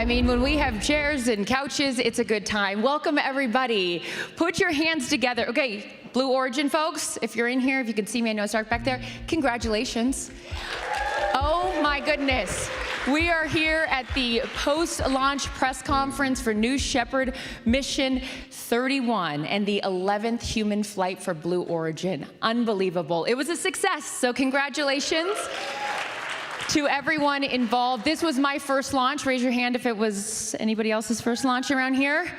I mean, when we have chairs and couches, it's a good time. Welcome, everybody. Put your hands together. Okay, Blue Origin folks, if you're in here, if you can see me, I know it's dark back there, congratulations. Oh my goodness. We are here at the post-launch press conference for New Shepard Mission 31 and the 11th human flight for Blue Origin. Unbelievable. It was a success, so congratulations to everyone involved. This was my first launch. Raise your hand if it was anybody else's first launch around here.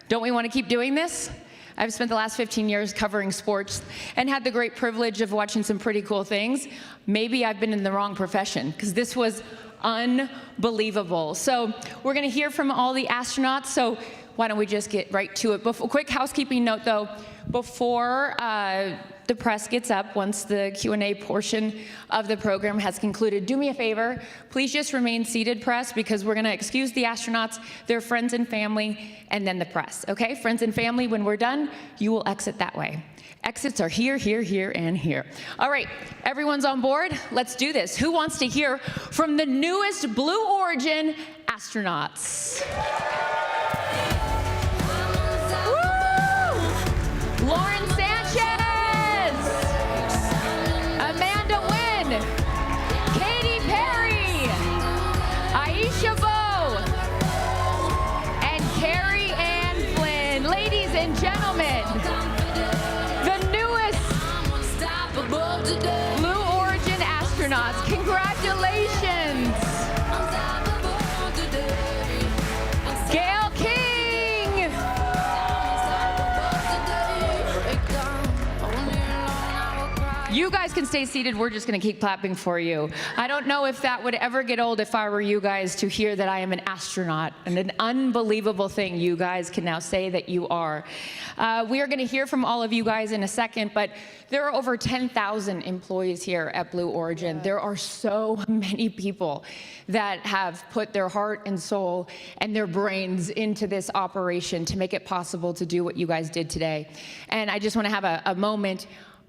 Don't we want to keep doing this? I've spent the last 15 years covering sports and had the great privilege of watching some pretty cool things. Maybe I've been in the wrong profession, because this was unbelievable. So we're going to hear from all the astronauts, so why don't we just get right to it. Quick housekeeping note, though. Before the press gets up, once the Q&A portion of the program has concluded, do me a favor, please just remain seated, press, because we're going to excuse the astronauts, their friends and family, and then the press. Okay, friends and family, when we're done, you will exit that way. Exits are here, here, here, and here. All right, everyone's on board? Let's do this. Who wants to hear from the newest Blue Origin astronauts? Woo! Lauren Sánchez, Amanda Nguyễn, Katy Perry, Aisha Bowe, and Kerianne Flynn. Ladies and gentlemen, Blue Origin astronauts, congratulations! Gayle King! You guys can stay seated, we're just gonna keep clapping for you. I don't know if that would ever get old if I were you guys to hear that I am an astronaut, and an unbelievable thing you guys can now say that you are. We are gonna hear from all of you guys in a second, but there are over 10,000 employees here at Blue Origin. There are so many people that have put their heart and soul and their brains into this operation to make it possible to do what you guys did today. And I just wanna have a moment.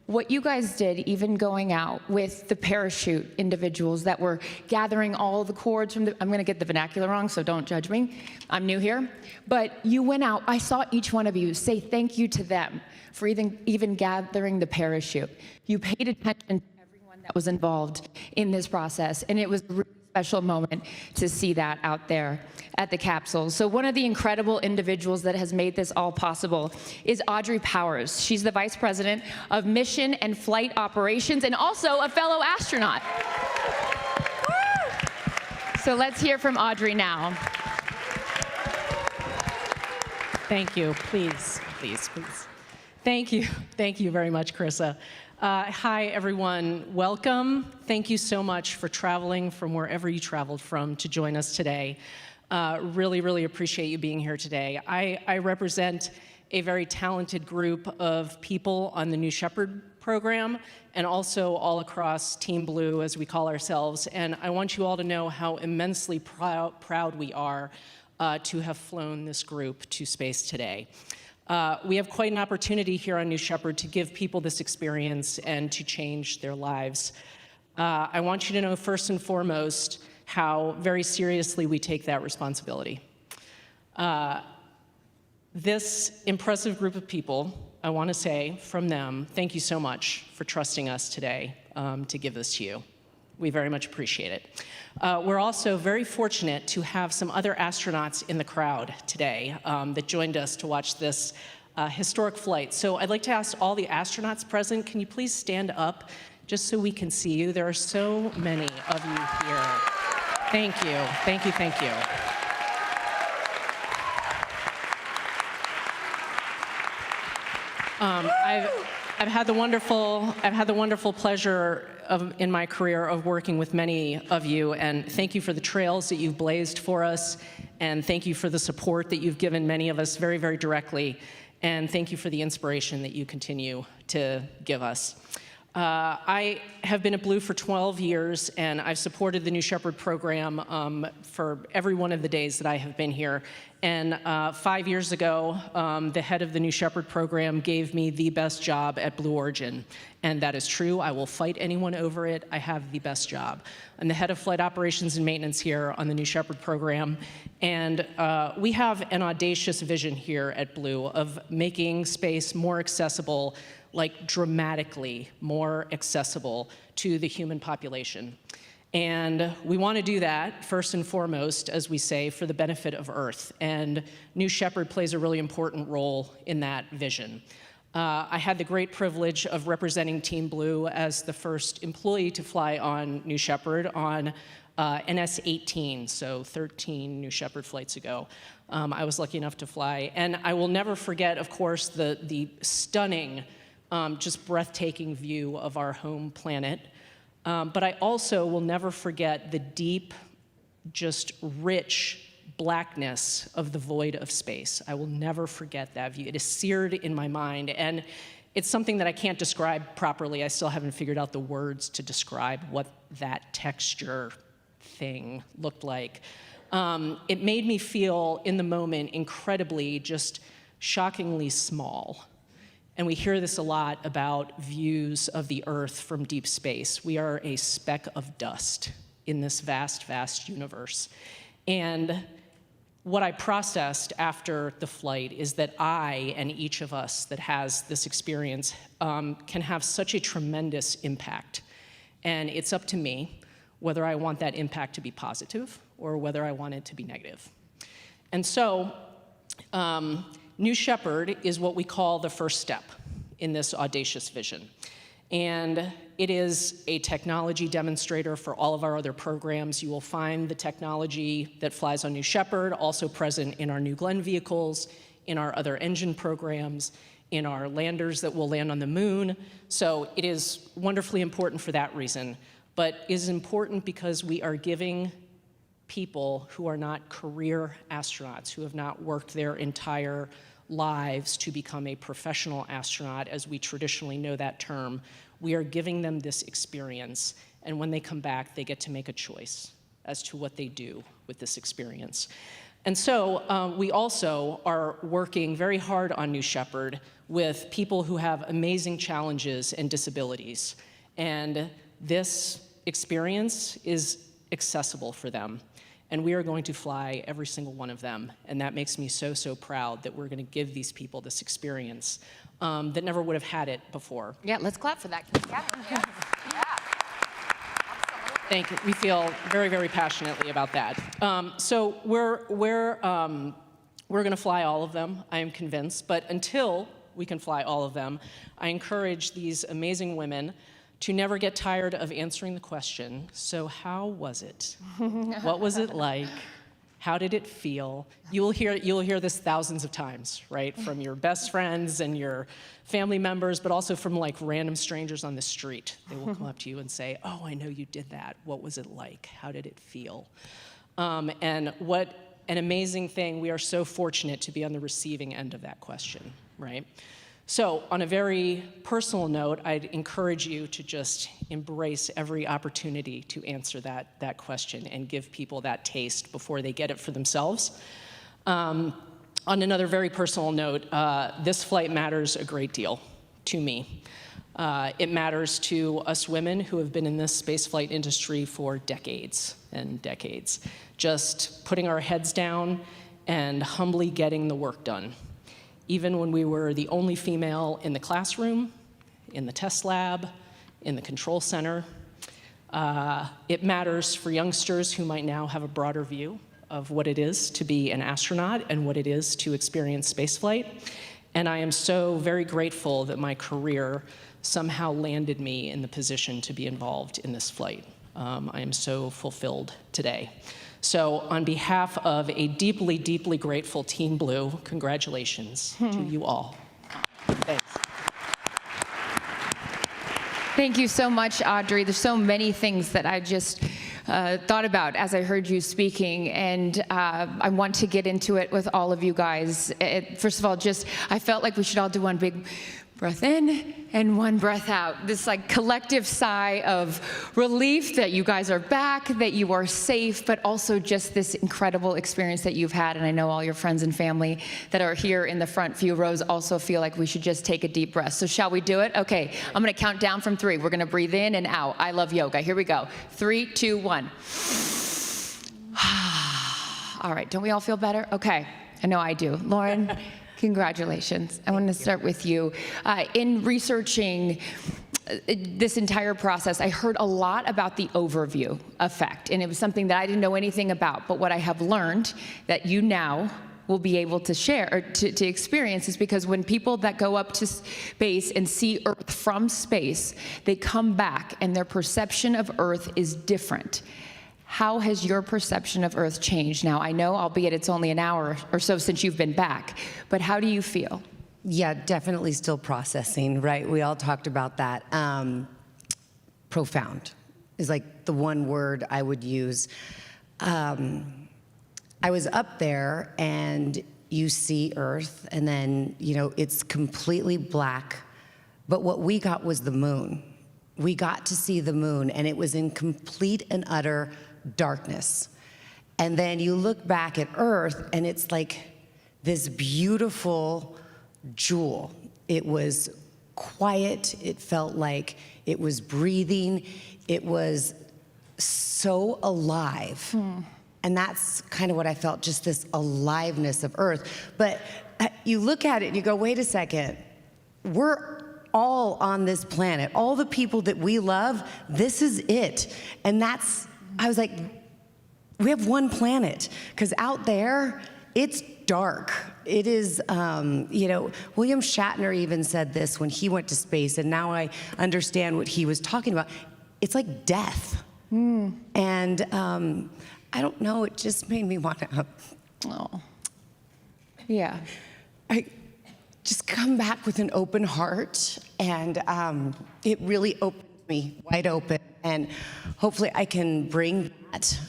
What you guys did, even going out with the parachute individuals that were gathering all the cords from the, I'm gonna get the vernacular wrong, so don't judge me. I'm new here. But you went out, I saw each one of you say thank you to them for even gathering the parachute. You paid attention to everyone that was involved in this process, and it was a really special moment to see that out there at the capsule. So one of the incredible individuals that has made this all possible is Audrey Powers. She's the Vice President of Mission and Flight Operations and also a fellow astronaut. So let's hear from Audrey now. Thank you. Please, please, please. Thank you. Thank you very much, Carissa. Hi, everyone. Welcome. Thank you so much for traveling from wherever you traveled from to join us today. Really, really appreciate you being here today. I represent a very talented group of people on the New Shepard program and also all across Team Blue, as we call ourselves. And I want you all to know how immensely proud we are to have flown this group to space today. We have quite an opportunity here on New Shepard to give people this experience and to change their lives. I want you to know first and foremost how very seriously we take that responsibility. This impressive group of people, I want to say from them, thank you so much for trusting us today to give this to you. We very much appreciate it. We're also very fortunate to have some other astronauts in the crowd today that joined us to watch this historic flight. So I'd like to ask all the astronauts present, can you please stand up just so we can see you? There are so many of you here. Thank you, thank you, thank you. I've had the wonderful pleasure in my career of working with many of you, and thank you for the trails that you've blazed for us, and thank you for the support that you've given many of us very, very directly, and thank you for the inspiration that you continue to give us. I have been at Blue for 12 years, and I've supported the New Shepard program for every one of the days that I have been here. And 5 years ago, the head of the New Shepard program gave me the best job at Blue Origin. And that is true. I will fight anyone over it. I have the best job. I'm the head of flight operations and maintenance here on the New Shepard program. And we have an audacious vision here at Blue of making space more accessible, like dramatically more accessible to the human population. And we want to do that, first and foremost, as we say, for the benefit of Earth. And New Shepard plays a really important role in that vision. I had the great privilege of representing Team Blue as the first employee to fly on New Shepard on NS-18, so 13 New Shepard flights ago. I was lucky enough to fly. And I will never forget, of course, the stunning, just breathtaking view of our home planet. But I also will never forget the deep, just rich blackness of the void of space. I will never forget that view. It is seared in my mind, and it's something that I can't describe properly. I still haven't figured out the words to describe what that texture thing looked like. It made me feel, in the moment, incredibly, just shockingly small. And we hear this a lot about views of the Earth from deep space. We are a speck of dust in this vast, vast universe. And what I processed after the flight is that I, and each of us that has this experience, can have such a tremendous impact. And it's up to me whether I want that impact to be positive or whether I want it to be negative. And so, New Shepard is what we call the first step in this audacious vision. And it is a technology demonstrator for all of our other programs. You will find the technology that flies on New Shepard also present in our New Glenn vehicles, in our other engine programs, in our landers that will land on the moon. So it is wonderfully important for that reason, but is important because we are giving people who are not career astronauts, who have not worked their entire lives to become a professional astronaut, as we traditionally know that term, we are giving them this experience, and when they come back, they get to make a choice as to what they do with this experience. And so we also are working very hard on New Shepard with people who have amazing challenges and disabilities, and this experience is accessible for them. And we are going to fly every single one of them. And that makes me so, so proud that we're going to give these people this experience that never would have had it before. Yeah, let's clap for that. Yeah. Yeah. Thank you. We feel very, very passionately about that. So we're going to fly all of them, I am convinced. But until we can fly all of them, I encourage these amazing women to never get tired of answering the question, so how was it? What was it like? How did it feel? You'll hear this thousands of times, right? From your best friends and your family members, but also from like random strangers on the street. They will come up to you and say, oh, I know you did that. What was it like? How did it feel? And what an amazing thing. We are so fortunate to be on the receiving end of that question, right? So on a very personal note, I'd encourage you to just embrace every opportunity to answer that question and give people that taste before they get it for themselves. On another very personal note, this flight matters a great deal to me. It matters to us women who have been in this spaceflight industry for decades and decades, just putting our heads down and humbly getting the work done. Even when we were the only female in the classroom, in the test lab, in the control center. It matters for youngsters who might now have a broader view of what it is to be an astronaut and what it is to experience spaceflight. And I am so very grateful that my career somehow landed me in the position to be involved in this flight. I am so fulfilled today. So on behalf of a deeply, deeply grateful Team Blue, congratulations to you all. Thanks. Thank you so much, Audrey. There's so many things that I just thought about as I heard you speaking, and I want to get into it with all of you guys. First of all, I felt like we should all do one big Breath in and one breath out. This like collective sigh of relief that you guys are back, that you are safe, but also just this incredible experience that you've had. And I know all your friends and family that are here in the front few rows also feel like we should just take a deep breath. So shall we do it? Okay, I'm gonna count down from 3. We're gonna breathe in and out. I love yoga. Here we go. 3, 2, 1. All right, don't we all feel better? Okay, I know I do. Lauren, congratulations. I want to start with you. In researching this entire process, I heard a lot about the overview effect, and it was something that I didn't know anything about. But what I have learned that you now will be able to share or to experience is because when people that go up to space and see Earth from space, they come back and their perception of Earth is different. How has your perception of Earth changed now? I know, albeit it's only an hour or so since you've been back, but how do you feel? Yeah, definitely still processing, right? We all talked about that. Profound is like the one word I would use. I was up there and you see Earth and then, you know, it's completely black, but what we got was the moon. We got to see the moon and it was in complete and utter darkness. And then you look back at Earth and it's like this beautiful jewel. It was quiet, it felt like it was breathing, it was so alive. And that's kind of what I felt, just this aliveness of Earth. But you look at it and you go, wait a second, we're all on this planet. All the people that we love, this is it. And that's, I was like, we have one planet. Because out there, it's dark. It is, you know, William Shatner even said this when he went to space, and now I understand what he was talking about. It's like death. And I don't know, it just made me want to, Oh, yeah. I just come back with an open heart, and it really opened me wide open, and hopefully I can bring that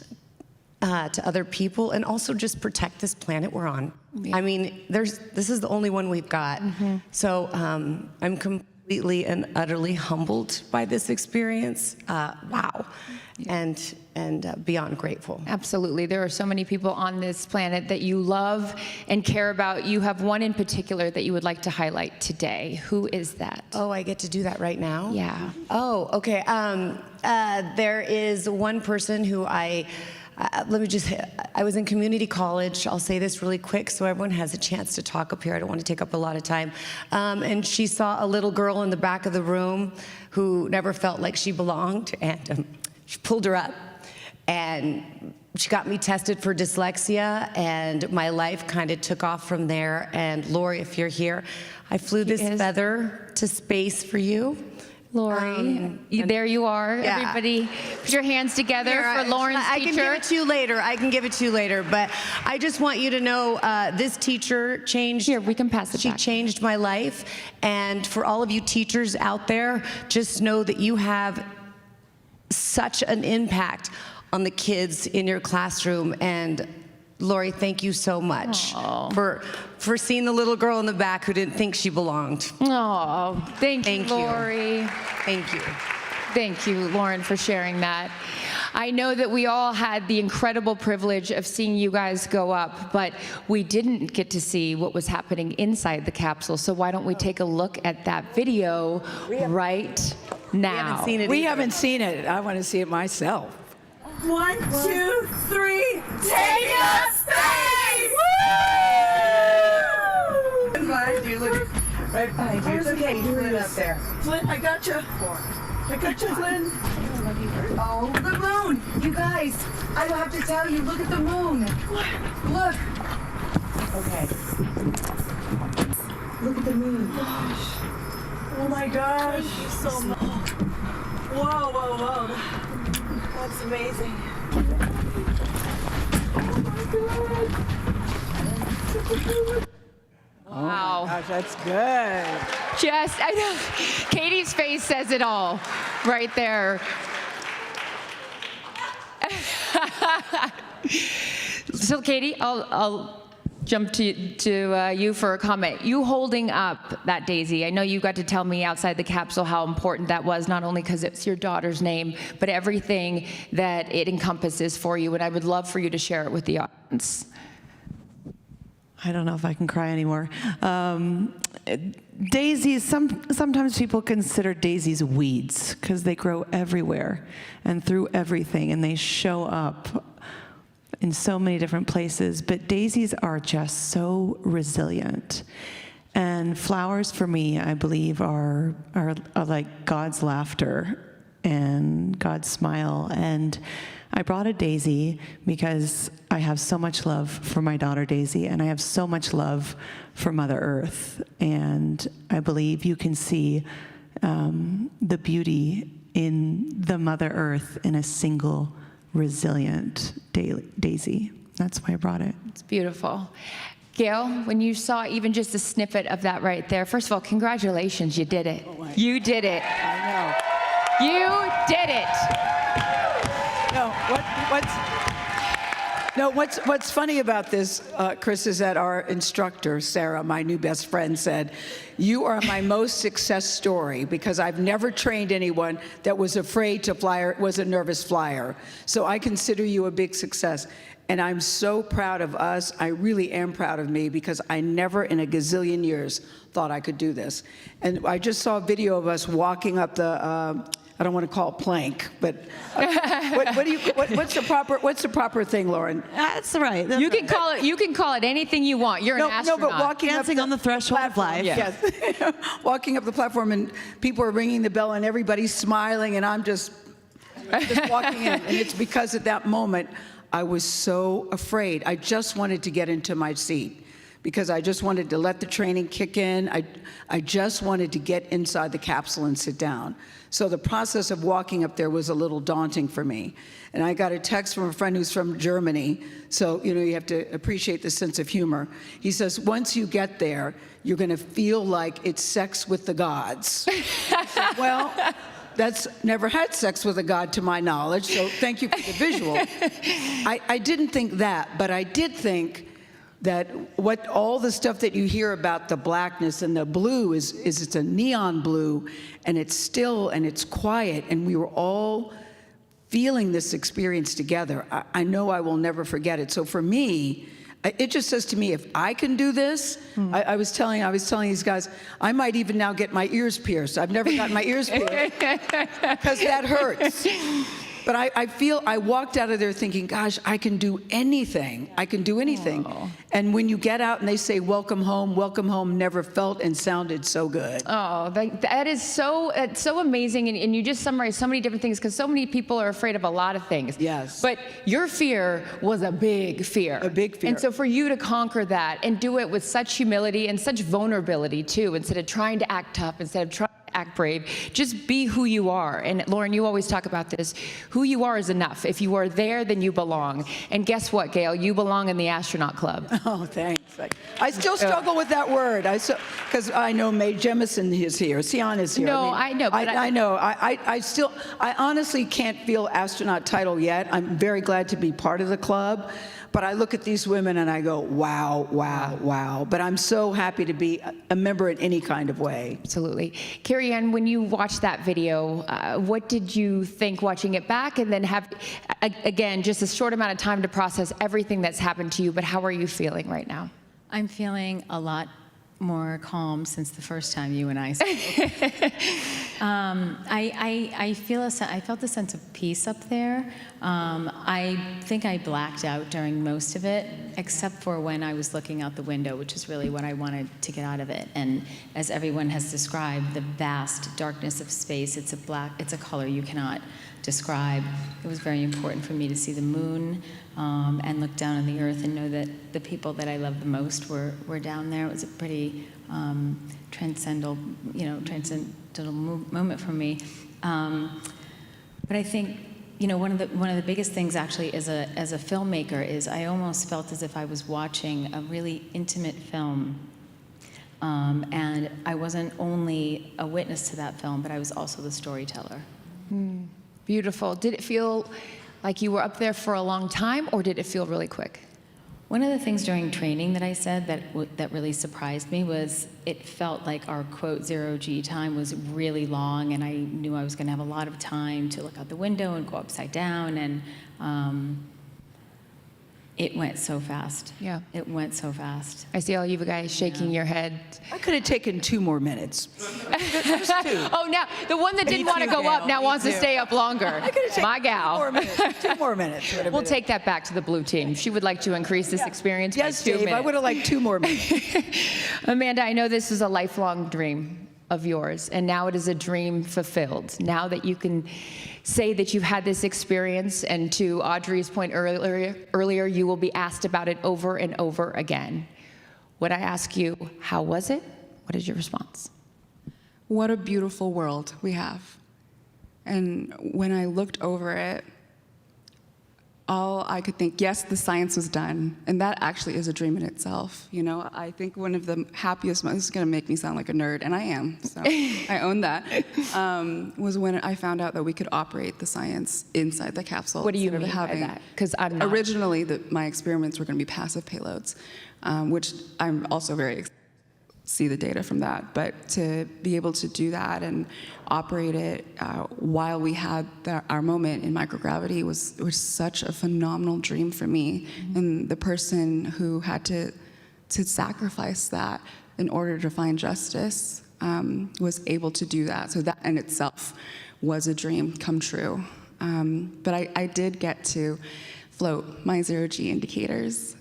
to other people and also just protect this planet we're on. Yeah. I mean, this is the only one we've got. So I'm completely and utterly humbled by this experience. Wow. Yeah. And beyond grateful. Absolutely. There are so many people on this planet that you love and care about. You have one in particular that you would like to highlight today. Who is that? Oh, I get to do that right now? Yeah. Oh, okay. There is one person who I was in community college. I'll say this really quick so everyone has a chance to talk up here. I don't want to take up a lot of time. And she saw a little girl in the back of the room who never felt like she belonged, and she pulled her up. And she got me tested for dyslexia, and my life kind of took off from there. And Lori, if you're here, I flew this feather to space for you. Lori, there you are. Yeah. Everybody, put your hands together for Lauren's teacher. I can give it to you later. I can give it to you later. But I just want you to know this teacher changed. Here, we can pass it back. She changed my life. And for all of you teachers out there, just know that you have such an impact on the kids in your classroom. And Lori, thank you so much for seeing the little girl in the back who didn't think she belonged. Oh, thank you, Lori. Thank you. Thank you, Lauren, for sharing that. I know that we all had the incredible privilege of seeing you guys go up, but we didn't get to see what was happening inside the capsule. So why don't we take a look at that video right now? We haven't seen it. We haven't seen it. I want to see it myself. 1, 2, 3, take us space! Woo! Behind you, look, right behind you. It's okay, you Flynn up there. Flynn, I got you. I got you, Flynn. Oh, the moon! You guys, I don't have to tell you. Look at the moon. Look. Okay. Look at the moon. Oh my gosh. Thank you so much. Whoa, whoa, whoa. That's amazing. Oh Wow. my gosh, that's good. I know, Katie's face says it all right there. So Katie, jump to you for a comment. You holding up that daisy. I know you got to tell me outside the capsule how important that was, not only because it's your daughter's name, but everything that it encompasses for you. And I would love for you to share it with the audience. I don't know if I can cry anymore. Daisies, sometimes people consider daisies weeds because they grow everywhere and through everything, and they show up in so many different places. But daisies are just so resilient. And flowers, for me, I believe, are like God's laughter and God's smile. And I brought a daisy because I have so much love for my daughter Daisy, and I have so much love for Mother Earth. And I believe you can see the beauty in the Mother Earth in a single resilient daisy. That's why I brought it. It's beautiful. Gayle, when you saw even just a snippet of that right there, first of all, congratulations, you did it. Oh, You did it. I You did it. know. What's funny about this, Chris, is that our instructor, Sarah, my new best friend, said, "You are my most success story because I've never trained anyone that was afraid to fly or was a nervous flyer. So I consider you a big success." And I'm so proud of us. I really am proud of me because I never in a gazillion years thought I could do this. And I just saw a video of us walking up the, I don't want to call it plank, but what's the proper thing, Lauren? That's right. You can call it anything you want. You're an astronaut. No, but walking Dancing up on the threshold of life. Yes. Walking up the platform and people are ringing the bell and everybody's smiling and I'm just walking in. And it's because at that moment I was so afraid. I just wanted to get into my seat because I just wanted to let the training kick in. I just wanted to get inside the capsule and sit down. So the process of walking up there was a little daunting for me. And I got a text from a friend who's from Germany. So, you have to appreciate the sense of humor. He says, once you get there, you're going to feel like it's sex with the gods. I said, well, that's never had sex with a god to my knowledge, so thank you for the visual. I didn't think that, but I did think that all the stuff that you hear about the blackness and the blue is it's a neon blue, and it's still and it's quiet, and we were all feeling this experience together. I know I will never forget it. So for me, it just says to me, if I can do this, I was telling these guys, I might even now get my ears pierced. I've never gotten my ears pierced because that hurts. But I feel I walked out of there thinking, gosh, I can do anything. I can do anything. Aww. And when you get out and they say, welcome home, never felt and sounded so good. Oh, that is so amazing. And you just summarized so many different things because so many people are afraid of a lot of things. Yes. But your fear was a big fear. A big fear. And so for you to conquer that and do it with such humility and such vulnerability too, instead of trying to act tough, instead of trying act brave, just be who you are. And Lauren, you always talk about this. Who you are is enough. If you are there, then you belong. And guess what, Gayle? You belong in the astronaut club. Oh, thanks. I still struggle with that word. Because I know Mae Jemison is here. Sion is here. No, I know. But I know. I honestly can't feel astronaut title yet. I'm very glad to be part of the club. But I look at these women and I go, wow, wow, wow. But I'm so happy to be a member in any kind of way. Absolutely. Kerianne, when you watched that video, what did you think watching it back? And then have, again, just a short amount of time to process everything that's happened to you, but how are you feeling right now? I'm feeling a lot more calm since the first time you and I spoke. I felt a sense of peace up there. I think I blacked out during most of it, except for when I was looking out the window, which is really what I wanted to get out of it. And as everyone has described, the vast darkness of space, it's a color you cannot describe. It was very important for me to see the moon and look down on the earth and know that the people that I love the most were down there. It was a pretty transcendental moment for me. But I think, one of the biggest things actually as a filmmaker is I almost felt as if I was watching a really intimate film. And I wasn't only a witness to that film, but I was also the storyteller. Beautiful. Did it feel like you were up there for a long time, or did it feel really quick? One of the things during training that I said that really surprised me was it felt like our quote zero G time was really long, and I knew I was going to have a lot of time to look out the window and go upside down, and it went so fast. Yeah. It went so fast. I see all you guys shaking your head. I could have taken 2 more minutes. Oh, now the one that didn't want to go up now wants to stay up longer. I could have taken My gal. 2 more minutes. 2 more minutes. would have We'll been take that back to the blue team. She would like to increase this experience Yes, by 2 Dave, minutes. I would have liked 2 more minutes. Amanda, I know this is a lifelong dream of yours, and now it is a dream fulfilled. Now that you can say that you've had this experience, and to Audrey's point earlier, you will be asked about it over and over again. When I ask you, how was it? What is your response? What a beautiful world we have. And when I looked over it, all I could think, yes, the science was done, and that actually is a dream in itself. You know, I think one of the happiest moments, this is gonna make me sound like a nerd, and I am, so I own that, was when I found out that we could operate the science inside the capsule. What do you instead mean of having, by that? Because I'm not. Originally, my experiments were gonna be passive payloads, which I'm also very excited see the data from that, but to be able to do that and operate it while we had our moment in microgravity was such a phenomenal dream for me. Mm-hmm. And the person who had to sacrifice that in order to find justice was able to do that. So that in itself was a dream come true. But I did get to float my zero-G indicators.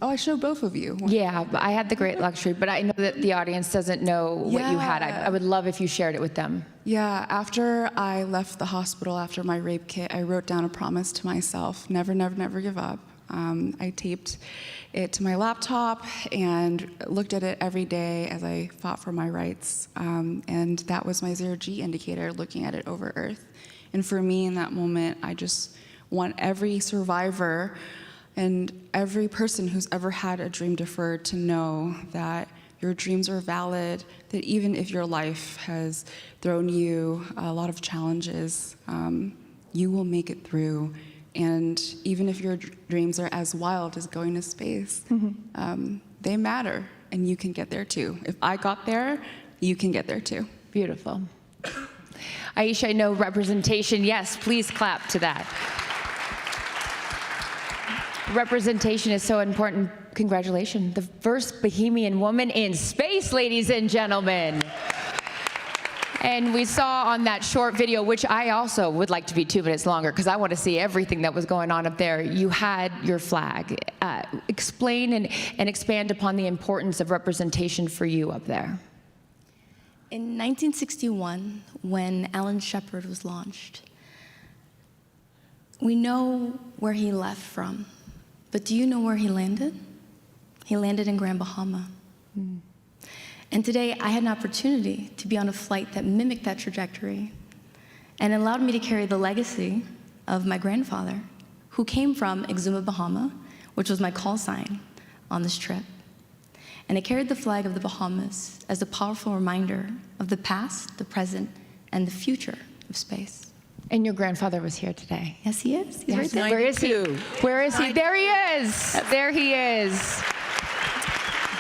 I showed both of you. Yeah, but I had the great luxury, but I know that the audience doesn't know what you had. I would love if you shared it with them. Yeah, after I left the hospital after my rape kit, I wrote down a promise to myself, never, never, never give up. I taped it to my laptop and looked at it every day as I fought for my rights. And that was my zero-G indicator, looking at it over Earth. And for me in that moment, I just want every survivor and every person who's ever had a dream deferred to know that your dreams are valid, that even if your life has thrown you a lot of challenges, you will make it through. And even if your dreams are as wild as going to space, they matter, and you can get there too. If I got there, you can get there too. Beautiful. Aisha, I know representation. Yes, please clap to that. Representation is so important. Congratulations. The first Bohemian woman in space, ladies and gentlemen. And we saw on that short video, which I also would like to be 2 minutes longer because I want to see everything that was going on up there. You had your flag. Explain and expand upon the importance of representation for you up there. In 1961, when Alan Shepard was launched, we know where he left from. But do you know where he landed? He landed in Grand Bahama. And today, I had an opportunity to be on a flight that mimicked that trajectory and allowed me to carry the legacy of my grandfather, who came from Exuma, Bahama, which was my call sign on this trip. And I carried the flag of the Bahamas as a powerful reminder of the past, the present, and the future of space. And your grandfather was here today. Yes, he is. He's Yes. right there. Where is he? Where is he? There he is. There he is.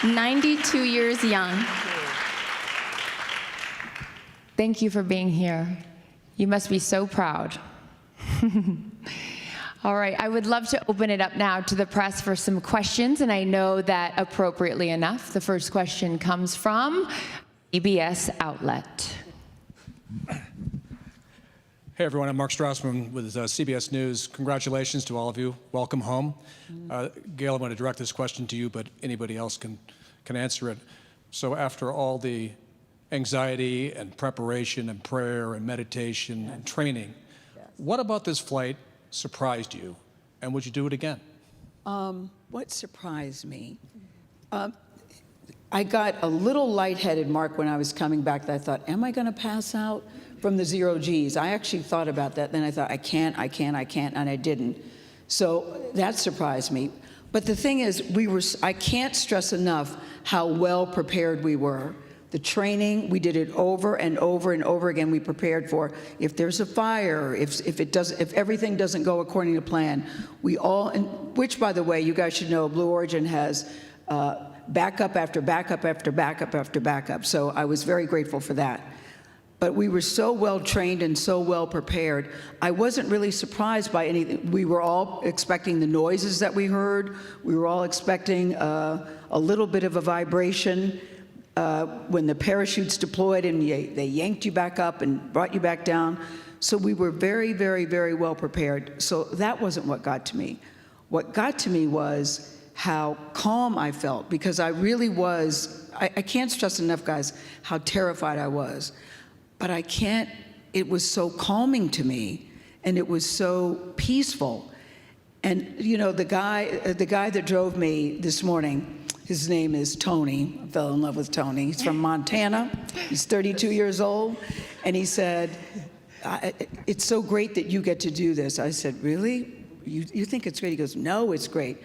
92 years young. Thank you for being here. You must be so proud. All right, I would love to open it up now to the press for some questions, and I know that appropriately enough, the first question comes from CBS Outlet. Hey everyone, I'm Mark Strassman with CBS News. Congratulations to all of you. Welcome home. Gayle, I want to direct this question to you, but anybody else can answer it. So after all the anxiety and preparation and prayer and meditation and training, what about this flight surprised you, and would you do it again? What surprised me? I got a little lightheaded, Mark, when I was coming back. That I thought, am I going to pass out from the zero Gs? I actually thought about that. Then I thought, I can't, and I didn't. So that surprised me. But the thing is, I can't stress enough how well prepared we were. The training, we did it over and over and over again. We prepared for if there's a fire, if everything doesn't go according to plan. We all, and which, by the way, you guys should know, Blue Origin has backup after backup after backup after backup. So I was very grateful for that. But we were so well trained and so well prepared. I wasn't really surprised by anything. We were all expecting the noises that we heard. We were all expecting a little bit of a vibration when the parachutes deployed and they yanked you back up and brought you back down. So we were very, very, very well prepared. So that wasn't what got to me. What got to me was how calm I felt, because I really was, I can't stress enough, guys, how terrified I was. But I can't, it was so calming to me, and it was so peaceful. And you know, the guy that drove me this morning, his name is Tony. I fell in love with Tony. He's from Montana. He's 32 years old. And he said, it's so great that you get to do this. I said, really? You think it's great? He goes, no, it's great.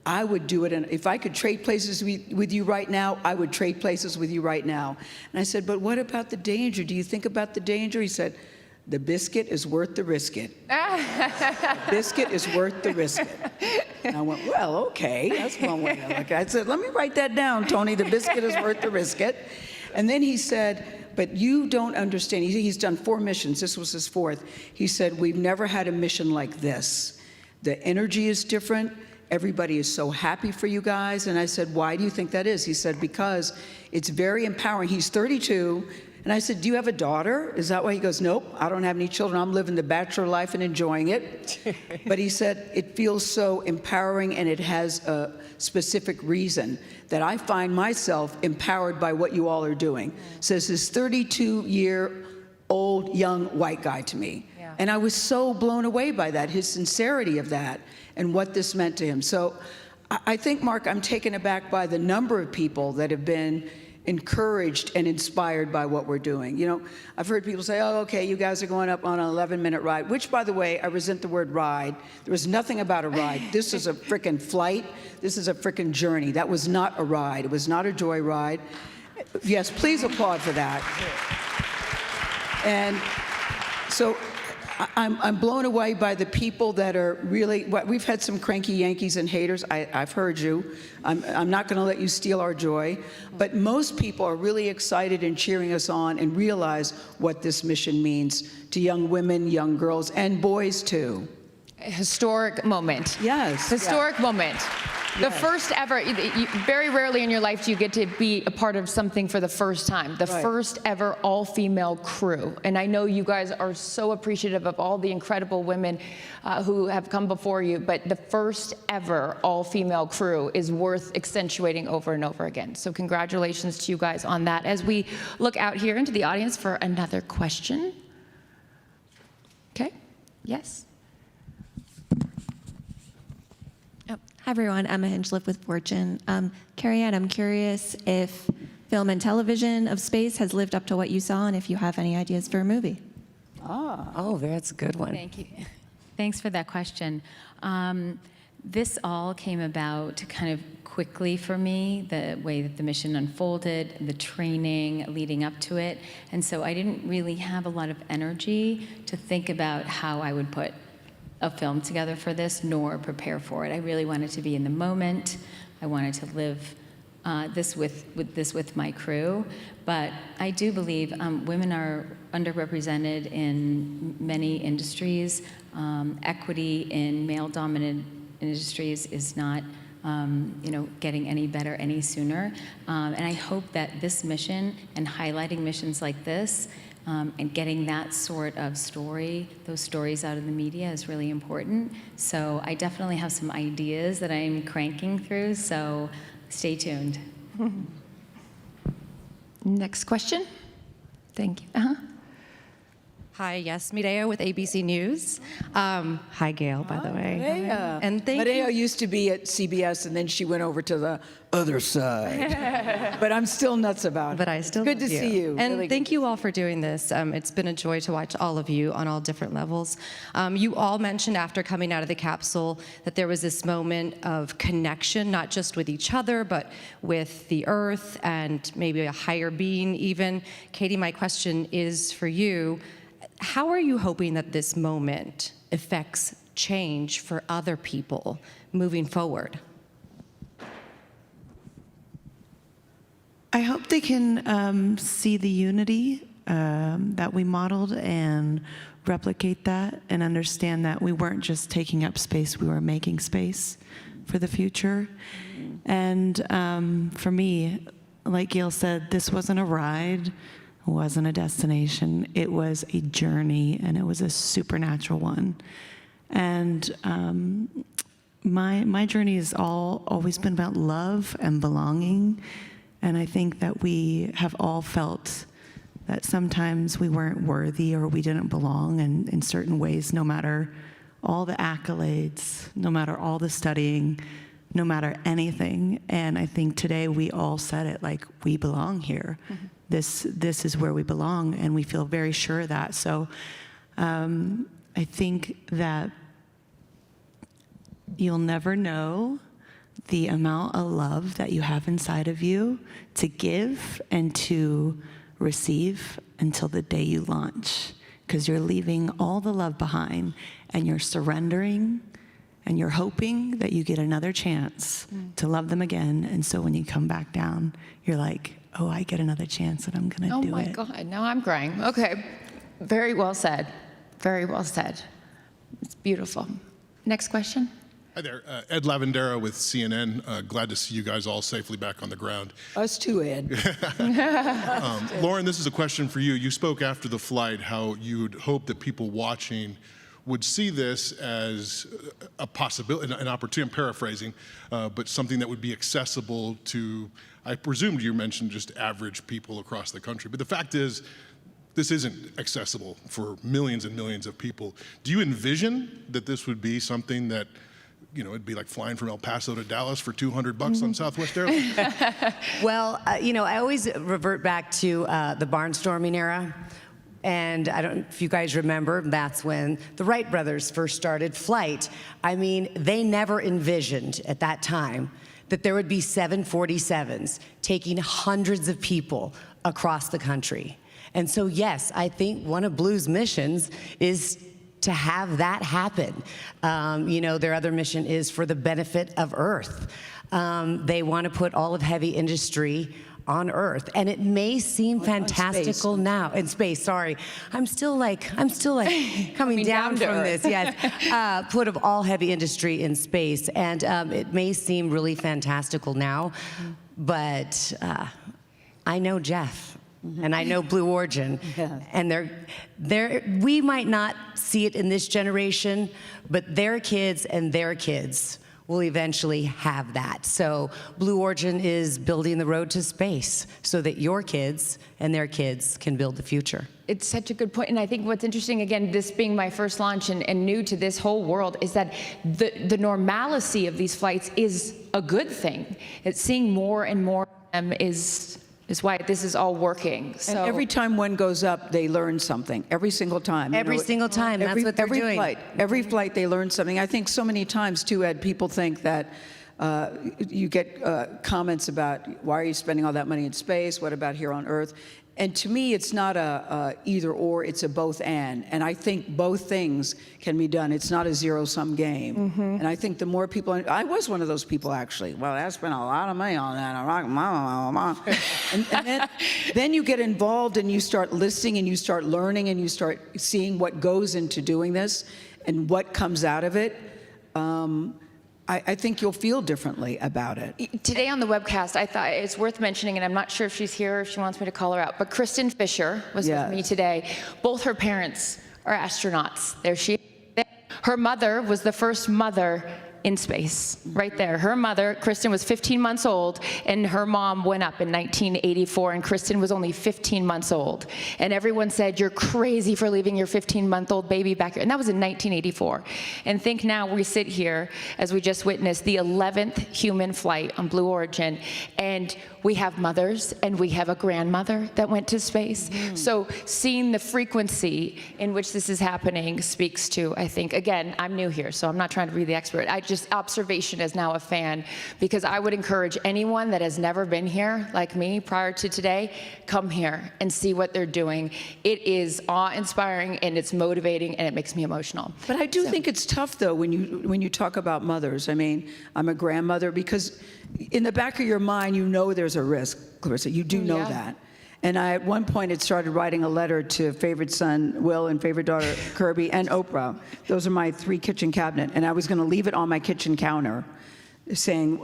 I would do it, and if I could trade places with you right now, I would trade places with you right now. And I said, but what about the danger? Do you think about the danger? He said, the biscuit is worth the risk it. The biscuit is worth the risk it. And I went, well, okay, that's one way to look at it. I said, let me write that down, Tony, the biscuit is worth the risk it. And then he said, but you don't understand. He's done 4 missions. This was his 4th. He said, we've never had a mission like this. The energy is different. Everybody is so happy for you guys. And I said, why do you think that is? He said, because it's very empowering. He's 32. And I said, do you have a daughter? Is that why? He goes, nope, I don't have any children. I'm living the bachelor life and enjoying it. But he said, it feels so empowering, and it has a specific reason that I find myself empowered by what you all are doing. Says this 32-year-old young white guy to me. Yeah. And I was so blown away by that, his sincerity of that, and what this meant to him. So I think, Mark, I'm taken aback by the number of people that have been encouraged and inspired by what we're doing. You know, I've heard people say, oh, okay, you guys are going up on an 11-minute ride, which, by the way, I resent the word ride. There was nothing about a ride. This is a frickin' flight. This is a frickin' journey. That was not a ride. It was not a joy ride. Yes, please applaud for that. And so I'm blown away by the people that are really, we've had some cranky Yankees and haters. I've heard you. I'm not going to let you steal our joy. But most people are really excited and cheering us on and realize what this mission means to young women, young girls, and boys too. A historic moment. Yes. Historic moment. The first ever, very rarely in your life do you get to be a part of something for the first time. The first ever all-female crew. And I know you guys are so appreciative of all the incredible women who have come before you, but the first ever all-female crew is worth accentuating over and over again. So congratulations to you guys on that. As we look out here into the audience for another question. Okay, yes. Hi everyone, Emma Hinchliff with Fortune. Kerianne, I'm curious if film and television of space has lived up to what you saw, and if you have any ideas for a movie. Oh, that's a good one. Thank you. Thanks for that question. This all came about kind of quickly for me, the way that the mission unfolded, the training leading up to it. And so I didn't really have a lot of energy to think about how I would put a film together for this, nor prepare for it. I really wanted to be in the moment. I wanted to live this with my crew. But I do believe women are underrepresented in many industries. Equity in male-dominant industries is not getting any better any sooner. And I hope that this mission and highlighting missions like this and getting that sort of story, those stories out of the media is really important. So I definitely have some ideas that I'm cranking through, so stay tuned. Next question. Thank you. Hi, yes, Mireya with ABC News. Hi, Gayle, by the way. Mireya. And thank Mireya you. used to be at CBS, and then she went over to the other side. But I'm still nuts about it. But I still Good to love you. see you. And Really thank you all for doing this. It's been a joy to watch all of you on all different levels. You all mentioned after coming out of the capsule that there was this moment of connection, not just with each other, but with the Earth and maybe a higher being even. Katy, my question is for you. How are you hoping that this moment affects change for other people moving forward? I hope they can see the unity that we modeled and replicate that and understand that we weren't just taking up space, we were making space for the future. And for me, like Gayle said, this wasn't a ride, wasn't a destination. It was a journey, and it was a supernatural one. And my journey has always been about love and belonging. And I think that we have all felt that sometimes we weren't worthy or we didn't belong, and in certain ways, no matter all the accolades, no matter all the studying, no matter anything. And I think today we all said it, like, we belong here. Mm-hmm. This is where we belong, and we feel very sure of that. So I think that you'll never know the amount of love that you have inside of you to give and to receive until the day you launch, because you're leaving all the love behind, and you're surrendering, and you're hoping that you get another chance to love them again. And so when you come back down, you're like, oh, I get another chance, and I'm gonna do it. Oh my God, now I'm crying. Okay, very well said. Very well said. It's beautiful. Next question. Hi there, Ed Lavandera with CNN. Glad to see you guys all safely back on the ground. Us too, Ed. Lauren, this is a question for you. You spoke after the flight how you'd hope that people watching would see this as a possibility, an opportunity, I'm paraphrasing, but something that would be accessible to, I presumed you mentioned just average people across the country. But the fact is, this isn't accessible for millions and millions of people. Do you envision that this would be something that, you know, it'd be like flying from El Paso to Dallas for $200 on Southwest Airlines? Well, you know, I always revert back to the barnstorming era. And I don't know if you guys remember, that's when the Wright brothers first started flight. I mean, they never envisioned at that time that there would be 747s taking hundreds of people across the country. And so, yes, I think one of Blue's missions is to have that happen. You know, their other mission is for the benefit of Earth. They want to put all of heavy industry on Earth, and it may seem fantastical now in space. Sorry, I'm still like coming down from this. Yes, put of all heavy industry in space, and it may seem really fantastical now, but I know Jeff. And I know Blue Origin, and we might not see it in this generation, but their kids and their kids will eventually have that. So Blue Origin is building the road to space so that your kids and their kids can build the future. It's such a good point. And I think what's interesting, again, this being my first launch and new to this whole world, is that the normalcy of these flights is a good thing. It's seeing more and more of them is why this is all working. So and every time one goes up, they learn something. Every single time. Every single time, that's what they're doing. Every flight, they learn something. I think so many times, too, Ed, people think that you get comments about, why are you spending all that money in space? What about here on Earth? And to me, it's not a either or, it's a both and. And I think both things can be done. It's not a zero-sum game. Mm-hmm. And I think the more people, I was one of those people actually. Well, I spent a lot of money on that. And then you get involved and you start listening and you start learning and you start seeing what goes into doing this and what comes out of it. I think you'll feel differently about it. Today on the webcast, I thought it's worth mentioning, and I'm not sure if she's here or if she wants me to call her out, but Kristen Fisher was with me today. Both her parents are astronauts. There she is. Her mother was the first mother in space, right there. Her mother, Kristen, was 15 months old, and her mom went up in 1984, and Kristen was only 15 months old. And everyone said, you're crazy for leaving your 15-month-old baby back here. And that was in 1984. And think now we sit here, as we just witnessed, the 11th human flight on Blue Origin, and we have mothers, and we have a grandmother that went to space. So seeing the frequency in which this is happening speaks to, I think, again, I'm new here, so I'm not trying to be the expert. I just, observation as now a fan, because I would encourage anyone that has never been here, like me, prior to today, come here and see what they're doing. It is awe-inspiring, and it's motivating, and it makes me emotional. But I do think it's tough, though, when you talk about mothers. I mean, I'm a grandmother, because in the back of your mind, you know there's a risk, Clarissa. You do know that. And I, at one point, had started writing a letter to favorite son, Will, and favorite daughter, Kirby, and Oprah. Those are my 3 kitchen cabinet. And I was going to leave it on my kitchen counter, saying,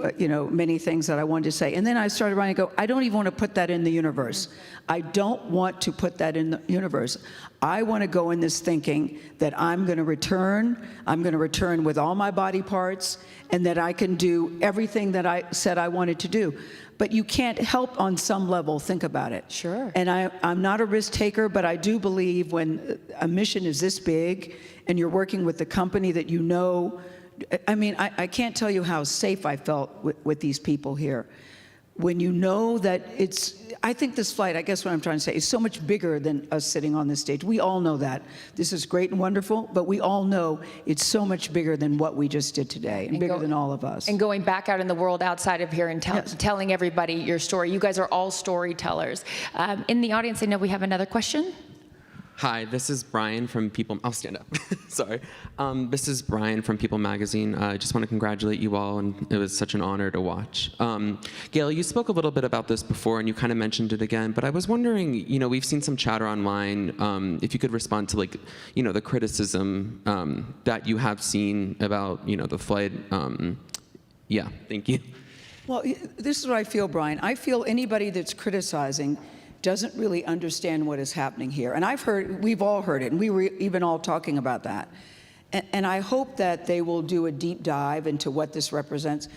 many things that I wanted to say. And then I started writing, I don't even want to put that in the universe. I don't want to put that in the universe. I want to go in this thinking that I'm going to return with all my body parts, and that I can do everything that I said I wanted to do. But you can't help on some level think about it. Sure. And I'm not a risk taker, but I do believe when a mission is this big and you're working with the company that you know, I mean, I can't tell you how safe I felt with these people here. When you know that I think this flight, I guess what I'm trying to say, is so much bigger than us sitting on this stage. We all know that. This is great and wonderful, but we all know it's so much bigger than what we just did today, and bigger than all of us. And going back out in the world outside of here and telling everybody your story. You guys are all storytellers. In the audience, I know we have another question. Hi, this is Brian from People. I'll stand up. Sorry. This is Brian from People Magazine. I just want to congratulate you all, and it was such an honor to watch. Gayle, you spoke a little bit about this before, and you kind of mentioned it again, but I was wondering, we've seen some chatter online, if you could respond to, the criticism that you have seen about, the flight. Yeah, thank you. Well, this is what I feel, Brian. I feel anybody that's criticizing doesn't really understand what is happening here. And we've all heard it, and we were even all talking about that. And I hope that they will do a deep dive into what this represents.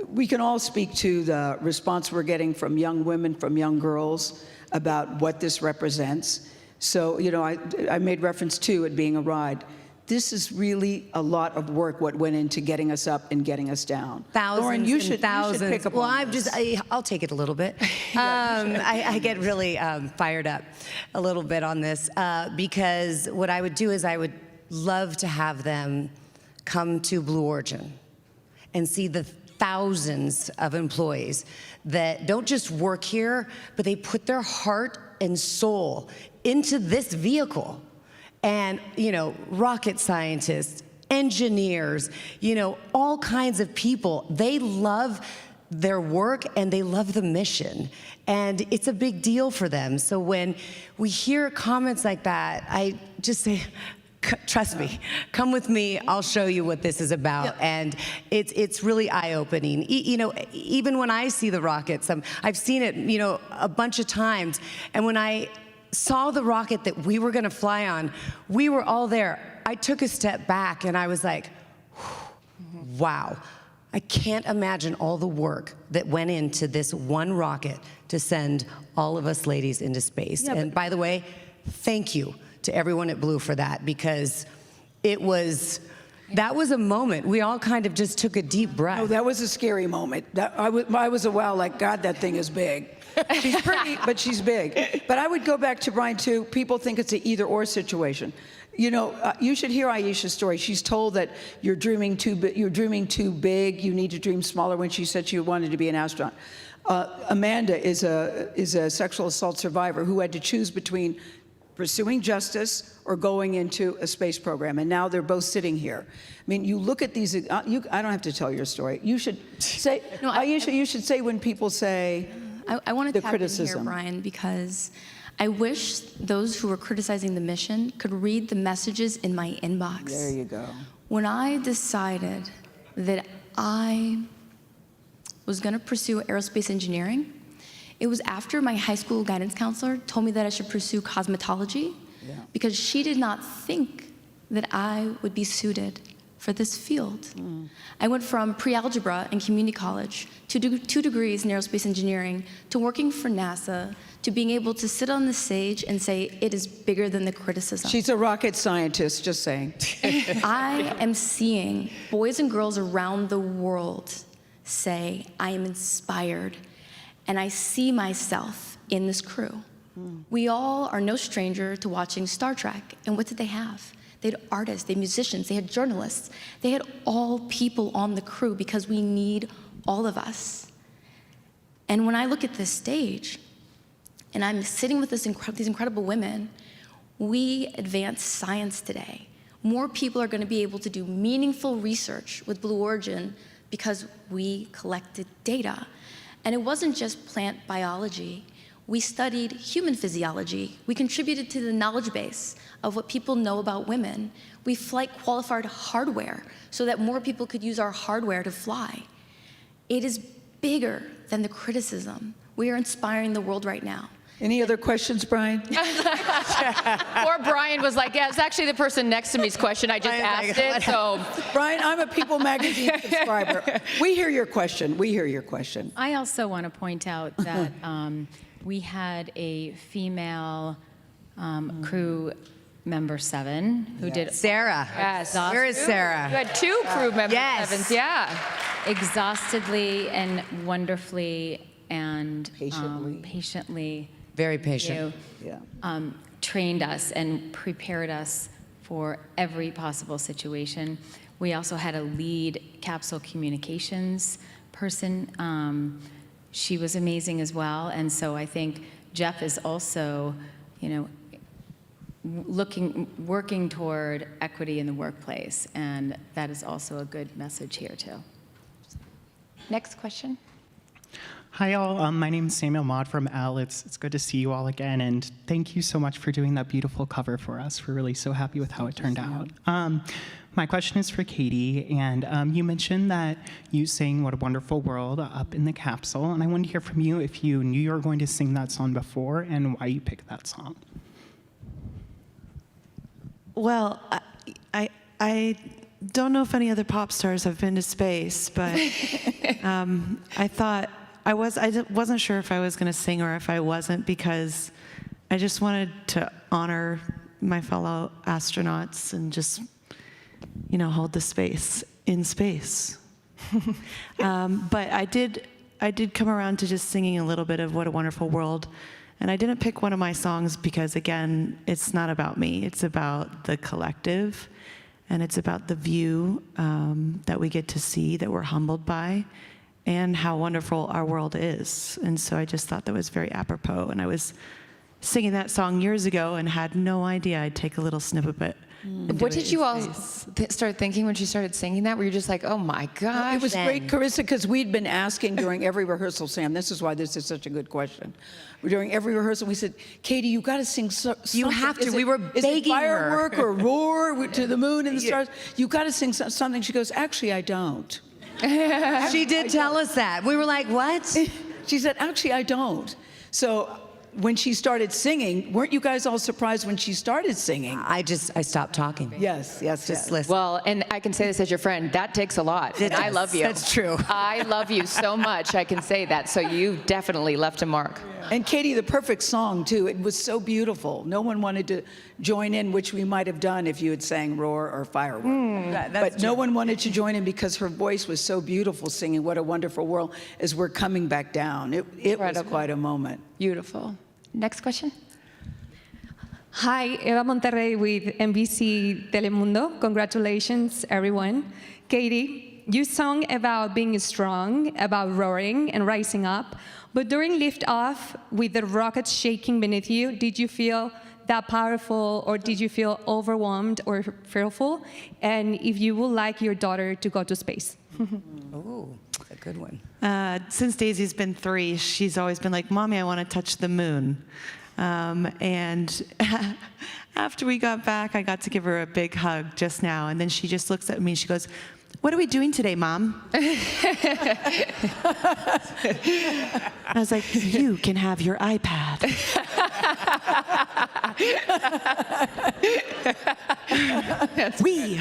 We can all speak to the response we're getting from young women, from young girls, about what this represents. So, I made reference to it being a ride. This is really a lot of work, what went into getting us up and getting us down. Thousands Lauren, you and should thousands. pick up on this. I'll take it a little bit. I get really fired up a little bit on this because what I would do is I would love to have them come to Blue Origin and see the thousands of employees that don't just work here, but they put their heart and soul into this vehicle. And, rocket scientists, engineers, all kinds of people. They love their work and they love the mission. And it's a big deal for them. So when we hear comments like that, I just say, trust me, come with me, I'll show you what this is about. Yep. And it's really eye-opening. Even when I see the rockets, I've seen it, a bunch of times. And when I saw the rocket that we were going to fly on, we were all there. I took a step back and I was like, wow. I can't imagine all the work that went into this one rocket to send all of us ladies into space. Yeah, and by the way, thank you to everyone at Blue for that, because that was a moment. We all kind of just took a deep breath. Oh, that was a scary moment. I was a wow, like, God, that thing is big. She's pretty, but she's big. But I would go back to Brian, too. People think it's an either-or situation. You should hear Aisha's story. She's told that you're dreaming too big, you need to dream smaller, when she said she wanted to be an astronaut. Amanda is a sexual assault survivor who had to choose between pursuing justice or going into a space program, and now they're both sitting here. I mean, you look at these, I don't have to tell your story. You should say, Aisha, you should say when people say I want to the tap criticism. in here, Brian, because I wish those who were criticizing the mission could read the messages in my inbox. There you go. When I decided that I was going to pursue aerospace engineering, it was after my high school guidance counselor told me that I should pursue cosmetology, because she did not think that I would be suited for this field. I went from pre-algebra in community college to 2 degrees in aerospace engineering to working for NASA to being able to sit on the stage and say it is bigger than the criticism. She's a rocket scientist, just saying. I am seeing boys and girls around the world say, I am inspired, and I see myself in this crew. We all are no stranger to watching Star Trek, and what did they have? They had artists, they had musicians, they had journalists. They had all people on the crew because we need all of us. And when I look at this stage, and I'm sitting with these incredible women, we advance science today. More people are going to be able to do meaningful research with Blue Origin because we collected data. And it wasn't just plant biology. We studied human physiology. We contributed to the knowledge base of what people know about women. We flight qualified hardware so that more people could use our hardware to fly. It is bigger than the criticism. We are inspiring the world right now. Any other questions, Brian? Poor Brian was like, yeah, it's actually the person next to me's question. I just asked it, so. Brian, I'm a People magazine subscriber. We hear your question. We hear your question. I also want to point out that we had a female crew member 7 who did Sarah. Yes. Where is Sarah? You had 2 crew member 7s, yeah. Exhaustedly and wonderfully and Patiently. Very patient. Trained us and prepared us for every possible situation. We also had a lead capsule communications person. She was amazing as well, and so I think Jeff is also, working toward equity in the workplace, and that is also a good message here too. Next question. Hi, all. My name is Samuel Maud from Elle. It's good to see you all again, and thank you so much for doing that beautiful cover for us. We're really so happy with how it turned out. My question is for Katy, and you mentioned that you sang What a Wonderful World up in the capsule, and I wanted to hear from you if you knew you were going to sing that song before and why you picked that song. Well, I don't know if any other pop stars have been to space, but I thought I wasn't sure if I was going to sing or if I wasn't, because I just wanted to honor my fellow astronauts and just, hold the space in space. But I did come around to just singing a little bit of What a Wonderful World. And I didn't pick one of my songs because, again, it's not about me. It's about the collective, and it's about the view that we get to see, that we're humbled by, and how wonderful our world is. And so I just thought that was very apropos. And I was singing that song years ago and had no idea I'd take a little snip of it. What did you all start thinking when she started singing that? Were you just like, oh my gosh? It was great, Carissa, because we'd been asking during every rehearsal, Sam, this is why this is such a good question. During every rehearsal, we said, Katy, you got to sing something. You have to. We were begging her. Firework or roar to the moon and the stars? You got to sing something. She goes, actually, I don't. She did tell us that. We were like, what? She said, actually, I don't. So when she started singing, weren't you guys all surprised when she started singing? I stopped talking. Yes. Just listen. Well, and I can say this as your friend, that takes a lot. And I love you. That's true. I love you so much, I can say that. So you definitely left a mark. And Katy, the perfect song, too. It was so beautiful. No one wanted to join in, which we might have done if you had sang Roar or Firework. But no one wanted to join in because her voice was so beautiful singing What a Wonderful World as we're coming back down. It was quite a moment. Beautiful. Next question. Hi, Eva Monterrey with NBC Telemundo. Congratulations, everyone. Katy, you sung about being strong, about roaring and rising up, but during liftoff, with the rockets shaking beneath you, did you feel that powerful, or did you feel overwhelmed or fearful? And if you would like your daughter to go to space? Oh, that's a good one. Since Daisy's been 3, she's always been like, Mommy, I want to touch the moon. And after we got back, I got to give her a big hug just now. And then she just looks at me and she goes, what are we doing today, Mom? I was like, you can have your iPad. We.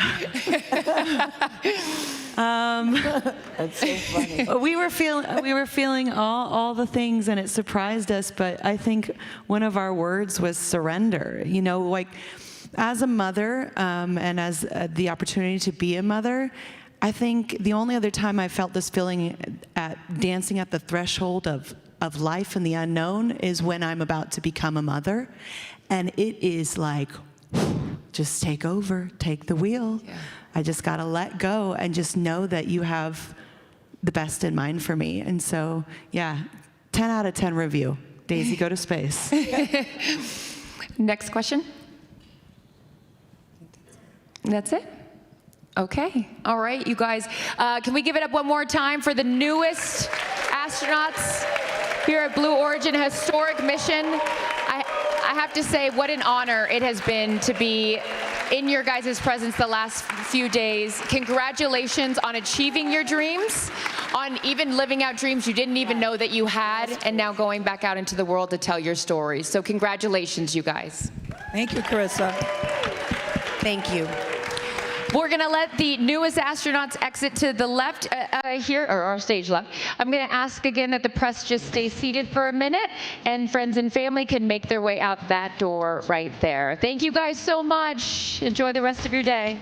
That's so funny. we were feeling all the things, and it surprised us. But I think one of our words was surrender. You know, like as a mother, and as the opportunity to be a mother, I think the only other time I felt this feeling at dancing at the threshold of life and the unknown is when I'm about to become a mother, and it is like, just take over, take the wheel. Yeah. I just got to let go and just know that you have the best in mind for me. And so, yeah, 10 out of 10 review. Daisy, go to space. Next question. That's it? Okay. All right, you guys. Can we give it up one more time for the newest astronauts here at Blue Origin, a historic mission? I have to say, what an honor it has been to be in your guys' presence the last few days. Congratulations on achieving your dreams, on even living out dreams you didn't even know that you had, and now going back out into the world to tell your stories. So congratulations, you guys. Thank you, Carissa. Thank you. We're going to let the newest astronauts exit to the left here, or our stage left. I'm going to ask again that the press just stay seated for a minute, and friends and family can make their way out that door right there. Thank you guys so much. Enjoy the rest of your day.